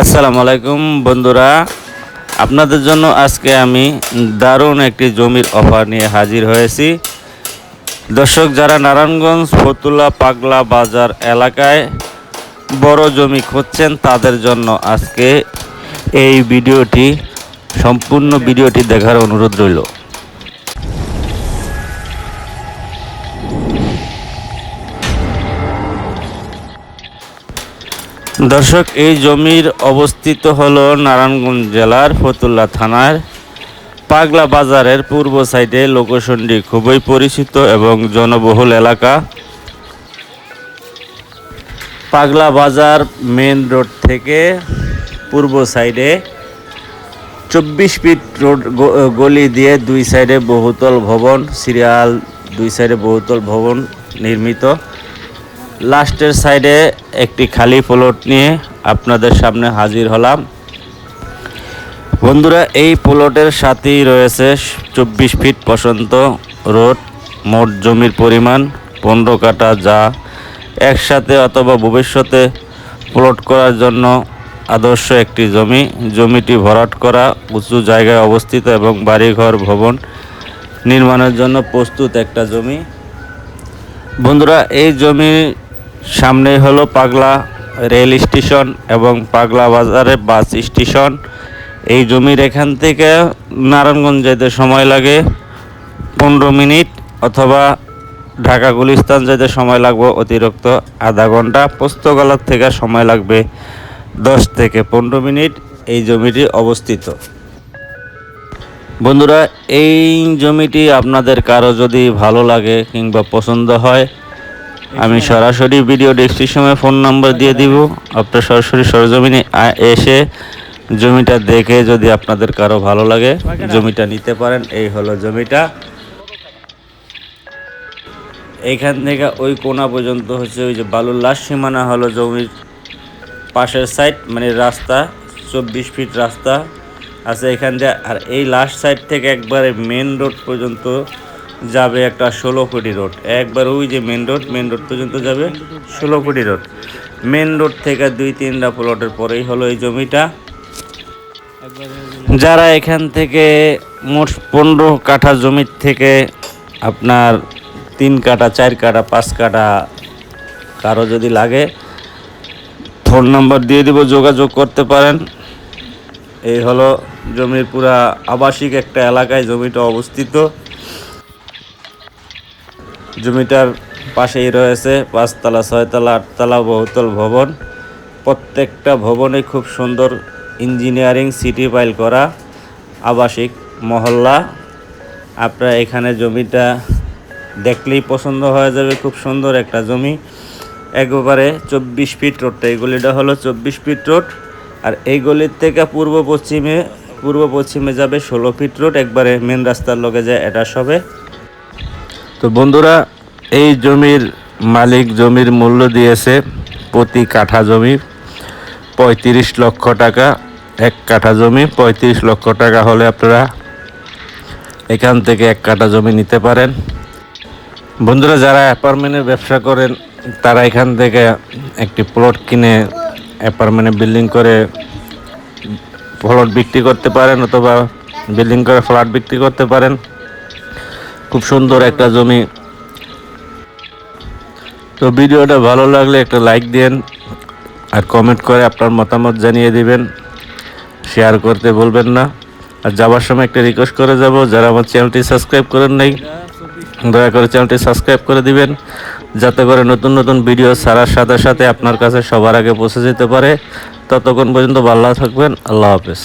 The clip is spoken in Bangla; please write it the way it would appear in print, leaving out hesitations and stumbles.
আসসালামু আলাইকুম বন্ধুরা, আপনাদের জন্য আজকে আমি দারুণ একটি জমির অফার নিয়ে হাজির হয়েছি। দর্শক, যারা নারায়ণগঞ্জ ফতুল্লা পাগলা বাজার এলাকায় বড় জমি খুঁজছেন তাদের জন্য আজকে এই ভিডিওটি, সম্পূর্ণ ভিডিওটি দেখার অনুরোধ রইল। দর্শক, এই জমির অবস্থিত হলো নারায়ণগঞ্জ জেলার ফতুল্লা থানার পাগলা বাজারের পূর্ব সাইডে। লোকেশনটি খুবই পরিচিত এবং জনবহুল এলাকা। পাগলা বাজার মেন রোড থেকে পূর্ব সাইডে 24 ফিট রোড গলি দিয়ে দুই সাইডে বহুতল ভবন, সিরিয়াল দুই সাইডে বহুতল ভবন নির্মিত। লাস্টের সাইডে একটি খালি প্লট নিয়ে আপনাদের সামনে হাজির হলাম। বন্ধুরা, এই প্লটের সাথেই রয়েছে 24 ফিট পর্যন্ত রোড। মোট জমির পরিমাণ 15 কাঠা, যা একসাথে অথবা ভবিষ্যতে প্লট করার জন্য আদর্শ একটি জমি। জমিটি ভরাট করা, উঁচু জায়গায় অবস্থিত এবং বাড়িঘর ভবন নির্মাণের জন্য প্রস্তুত একটা জমি। বন্ধুরা, এই জমির সামনেই হলো পাগলা রেল স্টেশন এবং পাগলা বাজারে বাস স্টেশন। এই জমির এখান থেকে নারায়ণগঞ্জ যেতে সময় লাগে 15 মিনিট, অথবা ঢাকা গুলিস্তান যেতে সময় লাগবে অতিরিক্ত আধা ঘন্টা। পোস্তগোলা থেকে সময় লাগবে 10 থেকে 15 মিনিট। এই জমিটি অবস্থিত। বন্ধুরা, এই জমিটি আপনাদের কারো যদি ভালো লাগে কিংবা পছন্দ হয়, আমি সরাসরি ভিডিও ডেসক্রিপশনে ফোন নাম্বার দিয়ে দিব। আপনার সরাসরি সরজমিনে এসে জমিটা দেখে যদি আপনাদের কারো ভালো লাগে জমিটা নিতে পারেন। এই হলো জমিটা। এইখান থেকে ওই কোনা পর্যন্ত হচ্ছে ওই যে বালুর লাশ সীমানা হলো জমির পাশের সাইড, মানে রাস্তা 24 ফিট রাস্তা আছে এখান দিয়ে। আর এই লাস্ট সাইড থেকে একবারে মেন রোড পর্যন্ত যাবে একটা 16 ফুটি রোড। একবার ওই যে মেন রোড পর্যন্ত যাবে 16 ফুটি রোড। মেন রোড থেকে 2-3টা প্লটের পরেই হলো এই জমিটা। যারা এখান থেকে মোট 15 কাঠা জমির থেকে আপনার 3 কাঠা, 4 কাঠা, 5 কাঠা কারো যদি লাগে, ফোন নাম্বার দিয়ে দিব, যোগাযোগ করতে পারেন। এই হলো জমির পুরা আবাসিক একটা এলাকায় জমিটা অবস্থিত। জমিটার পাশেই রয়েছে 5 তলা, 6 তলা, 8 তলা বহুতল ভবন। প্রত্যেকটা ভবনে খুব সুন্দর ইঞ্জিনিয়ারিং সিটি পাইল করা আবাসিক মহল্লা। আপনারা এখানে জমিটা দেখলেই পছন্দ হয়ে যাবে। খুব সুন্দর একটা জমি। একবারে 24 ফিট রোডটা, এই গলিটা হলো 24 ফিট রোড। আর এই গলির থেকে পূর্ব পশ্চিমে যাবে 16 ফিট রোড। একবারে মেন রাস্তার লগে যায় অ্যাটাচ হবে। তো বন্ধুরা, এই জমির মালিক জমির মূল্য দিয়েছে প্রতি কাঠা জমি 35 লক্ষ টাকা। এক কাঠা জমি 35 লক্ষ টাকা হলে আপনারা এখান থেকে এক কাঠা জমি নিতে পারেন। বন্ধুরা, যারা অ্যাপার্টমেন্টের ব্যবসা করেন তারা এখান থেকে একটি প্লট কিনে অ্যাপার্টমেন্টে বিল্ডিং করে প্লট বিক্রি করতে পারেন, অথবা বিল্ডিং করে ফ্ল্যাট বিক্রি করতে পারেন। খুব সুন্দর একটা জমি। তো ভিডিওটা ভালো লাগলে একটা লাইক দিন, আর কমেন্ট করে আপনার মতামত জানিয়ে দিবেন। শেয়ার করতে ভুলবেন না। আর যাবার সময় একটা রিকোয়েস্ট করে যাব, যারা আমার চ্যানেলটি সাবস্ক্রাইব করেন নাই, দয়া করে চ্যানেলটি সাবস্ক্রাইব করে দিবেন, যাতে করে নতুন নতুন ভিডিও ছাড়ার সাথে সাথে আপনার কাছে সবার আগে পৌঁছে যেতে পারে। ততক্ষণ পর্যন্ত ভালো থাকবেন। আল্লাহ হাফেজ।